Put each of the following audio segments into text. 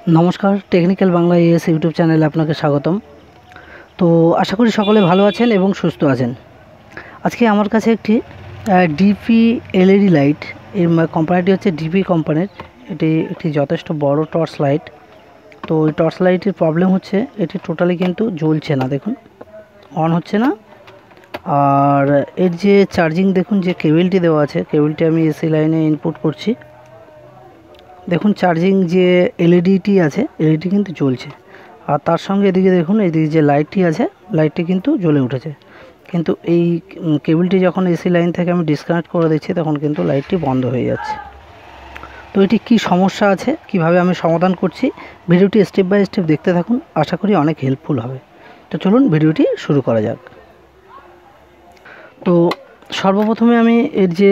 নমস্কার, technical Bangla as YouTube চ্যানেলে আপনাকে স্বাগতম। তো আশা করি সকলে ভালো আছেন এবং সুস্থ আছেন। আজকে আমার কাছে একটি ডিপি এলইডি লাইট, এর কোম্পানিটি হচ্ছে ডিপি কোম্পানির। এটি একটি যথেষ্ট বড় টর্চ লাইট। তো এই টর্চ লাইটের প্রবলেম হচ্ছে এটি টোটালি কিন্তু জ্বলছে না, দেখুন অন হচ্ছে না। আর এর যে চার্জিং দেখুন, যে কেবলটি দেওয়া আছে, কেবলটি আমি এসি লাইনে ইনপুট করছি। দেখুন চার্জিং যে এলইডিটি আছে, এলইডি কিন্তু জ্বলছে। আর তার সঙ্গে এদিকে দেখুন, এদিকে যে লাইটটি আছে, লাইটটি কিন্তু জ্বলে উঠেছে। কিন্তু এই কেবলটি যখন এসি লাইন থেকে আমি ডিসকানেক্ট করে দিচ্ছি, তখন কিন্তু লাইটটি বন্ধ হয়ে যাচ্ছে। তো এটি কী সমস্যা আছে, কিভাবে আমি সমাধান করছি, ভিডিওটি স্টেপ বাই স্টেপ দেখতে থাকুন, আশা করি অনেক হেল্পফুল হবে। তো চলুন ভিডিওটি শুরু করা যাক। তো সর্বপ্রথমে আমি এর যে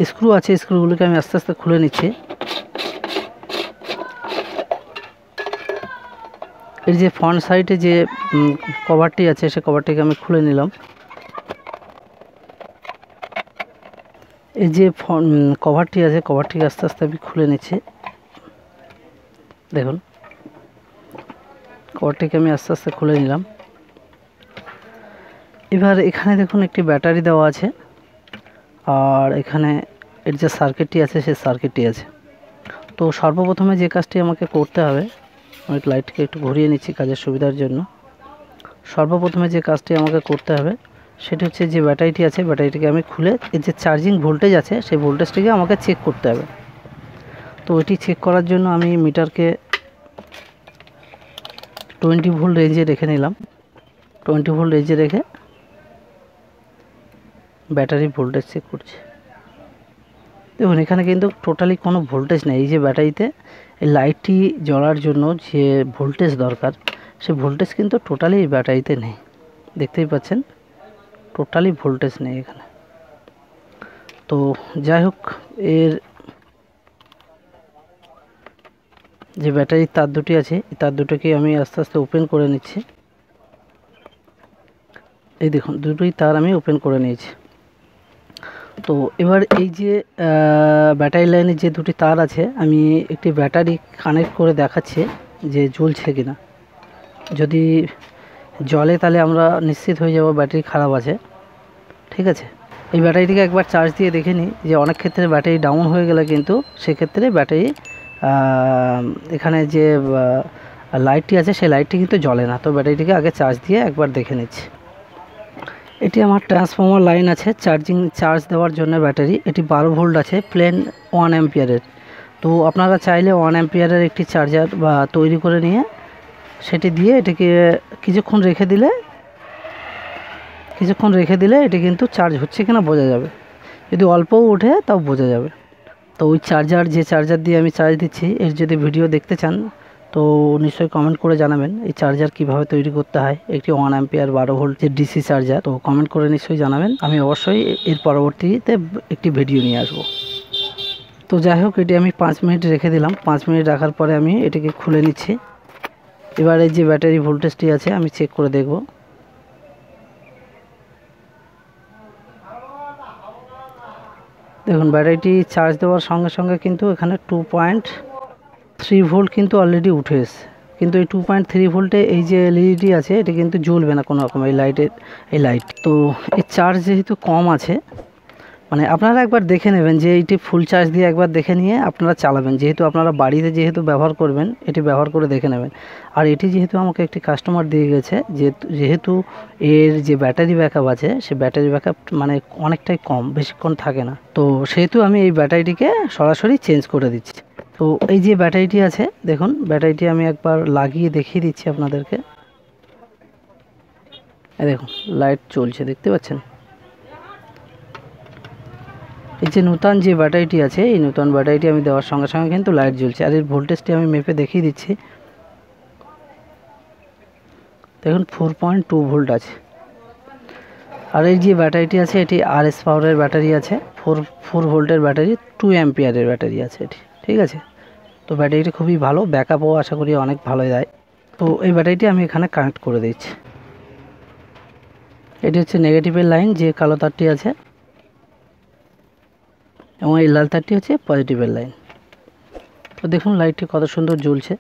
স্ক্রু আছে, স্ক্রুগুলোকে আমি আস্তে আস্তে খুলে নিচ্ছি। এর যে ফ্রন্ট সাইডে যে কভারটি আছে, সে কভারটিকে আমি খুলে নিলাম। এই যে কভারটি আছে, কভারটিকে আস্তে আস্তে আমি খুলে নিচ্ছি। দেখুন কভারটিকে আমি আস্তে আস্তে খুলে নিলাম। এবার এখানে দেখুন একটি ব্যাটারি দেওয়া আছে, আর এখানে এর যে সার্কিটটি আছে, সেই সার্কিটটি আছে। তো সর্বপ্রথমে যে কাজটি আমাকে করতে হবে, আমি লাইটকে একটু ঘুরিয়ে নিচ্ছি কাজের সুবিধার জন্য। সর্বপ্রথমে যে কাজটি আমাকে করতে হবে সেটি হচ্ছে, যে ব্যাটারিটি আছে, ব্যাটারিটিকে আমি খুলে এর যে চার্জিং ভোল্টেজ আছে, সেই ভোল্টেজটিকে আমাকে চেক করতে হবে। তো এটি চেক করার জন্য আমি মিটারকে 20 ভোল্ট রেঞ্জে রেখে নিলাম। 20 ভোল্ট রেঞ্জে রেখে ব্যাটারি ভোল্টেজ চেক করছি। দেখুন এখানে কিন্তু টোটালি কোনো ভোল্টেজ নেই। এই যে ব্যাটারিতে এই লাইটটি জ্বলার জন্য যে ভোল্টেজ দরকার, সেই ভোল্টেজ কিন্তু টোটালি এই ব্যাটারিতে নেই। দেখতেই পাচ্ছেন টোটালি ভোল্টেজ নেই এখানে। তো যাই হোক, এর যে ব্যাটারির তার দুটি আছে, এই তার দুটোকে আমি আস্তে আস্তে ওপেন করে নিচ্ছি। এই দেখুন দুটোই তার আমি ওপেন করে নিয়েছি। তো এবার এই যে ব্যাটারি লাইনের যে দুটি তার আছে, আমি একটি ব্যাটারি কানেক্ট করে দেখাচ্ছি যে জ্বলছে কিনা। যদি জ্বলে তাহলে আমরা নিশ্চিত হয়ে যাব ব্যাটারি খারাপ আছে। ঠিক আছে, এই ব্যাটারিটিকে একবার চার্জ দিয়ে দেখে নিই। যে অনেক ক্ষেত্রে ব্যাটারি ডাউন হয়ে গেলে কিন্তু সেক্ষেত্রে ব্যাটারি এখানে যে লাইটটি আছে, সেই লাইটটি কিন্তু জ্বলে না। তো ব্যাটারিটিকে আগে চার্জ দিয়ে একবার দেখে নিচ্ছি। এটি আমার ট্রান্সফর্মার লাইন আছে চার্জ দেওয়ার জন্য ব্যাটারি। এটি 12 ভোল্ট আছে, প্লেন 1 অ্যাম্পিয়ারের। তো আপনারা চাইলে 1 অ্যাম্পিয়ারের একটি চার্জার তৈরি করে নিয়ে সেটি দিয়ে এটিকে কিছুক্ষণ রেখে দিলে এটি কিন্তু চার্জ হচ্ছে কিনা বোঝা যাবে। যদি অল্পও ওঠে তাও বোঝা যাবে। তো ওই যে চার্জার দিয়ে আমি চার্জ দিচ্ছি, এর যদি ভিডিও দেখতে চান তো নিশ্চয়ই কমেন্ট করে জানাবেন এই চার্জার কিভাবে তৈরি করতে হয়। একটি 1 অ্যাম্পিয়ার 12 ভোল্ট যে ডিসি চার্জার, তো কমেন্ট করে নিশ্চয়ই জানাবেন। আমি অবশ্যই এর পরবর্তীতে একটি ভিডিও নিয়ে আসব। তো যাই হোক, এটি আমি 5 মিনিট রেখে দিলাম। 5 মিনিট রাখার পরে আমি এটিকে খুলে নিচ্ছি। এবারে যে ব্যাটারি ভোল্টেজটি আছে আমি চেক করে দেখব। দেখুন ব্যাটারিটি চার্জ দেওয়ার সঙ্গে সঙ্গে কিন্তু এখানে 2.3 ভোল্ট কিন্তু অলরেডি উঠে এসেছে। কিন্তু এই 2.3 ভোল্টে এই যে এলইডি আছে, এটি কিন্তু জ্বলবে না কোনো রকম। এই লাইট তো এই চার্জ যেহেতু কম আছে, মানে আপনারা একবার দেখে নেবেন যে এটি ফুল চার্জ দিয়ে একবার দেখে নিয়ে আপনারা চালাবেন। যেহেতু আপনারা বাড়িতে ব্যবহার করবেন, এটি ব্যবহার করে দেখে নেবেন। আর এটি যেহেতু আমাকে একটি কাস্টমার দিয়ে গেছে, যেহেতু এর যে ব্যাটারি ব্যাকআপ আছে, সে ব্যাটারি ব্যাকআপ মানে অনেকটাই কম, বেশিক্ষণ থাকে না। তো সেহেতু আমি এই ব্যাটারিটিকে সরাসরি চেঞ্জ করে দিচ্ছি। তো এই যে ব্যাটারিটি আছে, দেখুন ব্যাটারিটি আমি একবার লাগিয়ে দেখিয়ে দিচ্ছি আপনাদেরকে। দেখুন লাইট চলছে, দেখতে পাচ্ছেন। এই যে নতুন যে ব্যাটারিটি আছে, এই নতুন ব্যাটারিটি আমি দেওয়ার সঙ্গে সঙ্গে কিন্তু লাইট জ্বলছে। আর এর ভোল্টেজটি আমি মেপে দেখিয়ে দিচ্ছি। দেখুন 4.2 ভোল্ট আছে। আর এই যে ব্যাটারিটি আছে, এটি RS পাওয়ারের ব্যাটারি আছে। 4 ভোল্টের ব্যাটারি, 2 অ্যাম্পিয়ারের ব্যাটারি আছে এটি। ঠিক আছে, তো ব্যাটারিটি খুবই ভালো, ব্যাকআপও আশা করি অনেক ভালো দেয়। তো এই ব্যাটারিটি আমি এখানে কানেক্ট করে দিচ্ছি। এটি হচ্ছে নেগেটিভের লাইন, যে কালো তারটি আছে, এবং এই লাল তারটি হচ্ছে পজিটিভের লাইন। তো দেখুন লাইটটি কত সুন্দর জ্বলছে।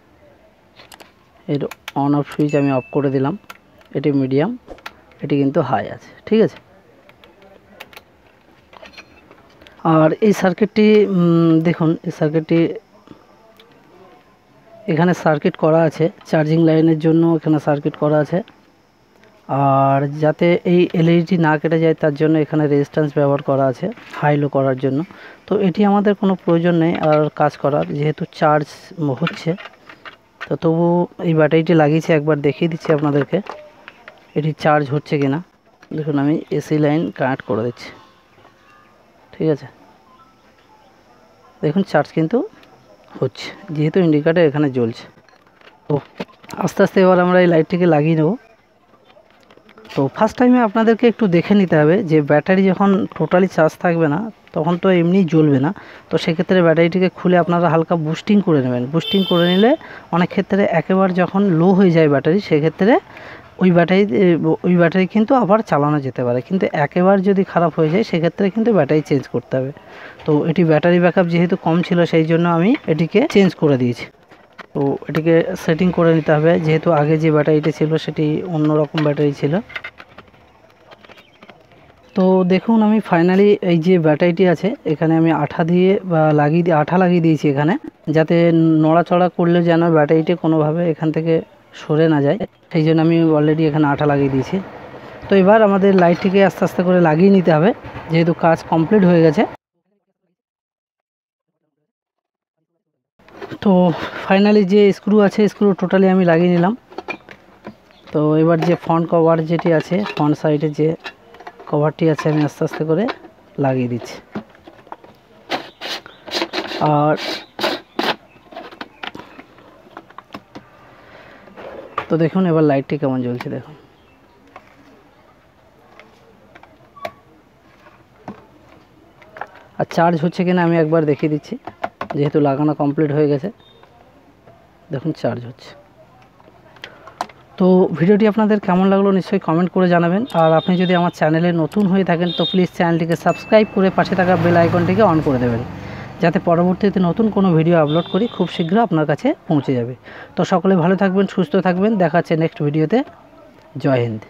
এর অন অফ সুইচ আমি অফ করে দিলাম। এটি মিডিয়াম, এটি কিন্তু হাই আছে, ঠিক আছে। আর এই সার্কিটটি দেখুন, এই সার্কিটটি এখানে সার্কিট করা আছে চার্জিং লাইনের জন্য, এখানে সার্কিট করা আছে। আর যাতে এই এলইডিটি না কেটে যায় তার জন্য এখানে রেজিস্ট্যান্স ব্যবহার করা আছে হাই লো করার জন্য। তো এটি আমাদের কোনো প্রয়োজন নেই আর কাজ করার, যেহেতু চার্জ হচ্ছে। তো তবু এই ব্যাটারিটি লাগিয়েছি, একবার দেখিয়ে দিচ্ছি আপনাদেরকে এটি চার্জ হচ্ছে কিনা। দেখুন আমি এসি লাইন কানেক্ট করে দিচ্ছি, ঠিক আছে। দেখুন চার্জ কিন্তু হচ্ছে, যেহেতু ইন্ডিকেটর এখানে জ্বলছে। তো আস্তে আস্তে এবার আমরা এই লাইটটিকে লাগিয়ে নেব। তো ফার্স্ট টাইমে আপনাদেরকে একটু দেখে নিতে হবে যে ব্যাটারি যখন টোটালি চার্জ থাকবে না তখন তো এমনি জ্বলবে না। তো সেক্ষেত্রে ব্যাটারিটিকে খুলে আপনারা হালকা বুস্টিং করে নেবেন। বুস্টিং করে নিলে অনেক ক্ষেত্রে একেবারে যখন লো হয়ে যায় ব্যাটারি, সেক্ষেত্রে ওই ব্যাটারি কিন্তু আবার চালানো যেতে পারে। কিন্তু একেবারে যদি খারাপ হয়ে যায় সেক্ষেত্রে কিন্তু ব্যাটারি চেঞ্জ করতে হবে। তো এটি ব্যাটারি ব্যাকআপ যেহেতু কম ছিল সেই জন্য আমি এটিকে চেঞ্জ করে দিয়েছি। তো এটিকে সেটিং করে নিতে হবে, যেহেতু আগে যে ব্যাটারিটি ছিল সেটি অন্যরকম ব্যাটারি ছিল। তো দেখুন আমি ফাইনালি এই যে ব্যাটারিটি আছে এখানে আমি আঠা লাগিয়ে দিয়েছি এখানে, যাতে নড়াচড়া করলে যেন ব্যাটারিটি কোনোভাবে এখান থেকে সরে না যায়, সেই জন্য আমি অলরেডি এখানে আঠা লাগিয়ে দিয়েছি। তো এবার আমাদের লাইটটিকে আস্তে আস্তে করে লাগিয়ে নিতে হবে, যেহেতু কাজ কমপ্লিট হয়ে গেছে। তো ফাইনালি যে স্ক্রু আছে স্ক্রু টোটালি আমি লাগিয়ে নিলাম। তো এবার যে ফ্রন্ট কভার যেটি আছে, ফ্রন্ট সাইডে যে কভারটি আছে আমি আস্তে আস্তে করে লাগিয়ে দিচ্ছি। আর তো দেখুন এবার লাইটটি কেমন জ্বলছে দেখুন। আর চার্জ হচ্ছে কিনা আমি একবার দেখিয়ে দিচ্ছি, যেহেতু লাগানো কমপ্লিট হয়ে গেছে। দেখুন চার্জ হচ্ছে। তো ভিডিওটি আপনাদের কেমন লাগলো নিশ্চয়ই কমেন্ট করে জানাবেন। আর আপনি যদি আমার চ্যানেলে নতুন হয়ে থাকেন তো প্লিজ চ্যানেলটিকে সাবস্ক্রাইব করে পাশে থাকা বেল আইকনটিকে অন করে দেবেন, যাতে পরবর্তীতে নতুন কোনো ভিডিও আপলোড করি খুব শীঘ্র আপনার কাছে পৌঁছে যাবে। তো সকলে ভালো থাকবেন, সুস্থ থাকবেন, দেখা হচ্ছে নেক্সট ভিডিওতে। জয় হিন্দ।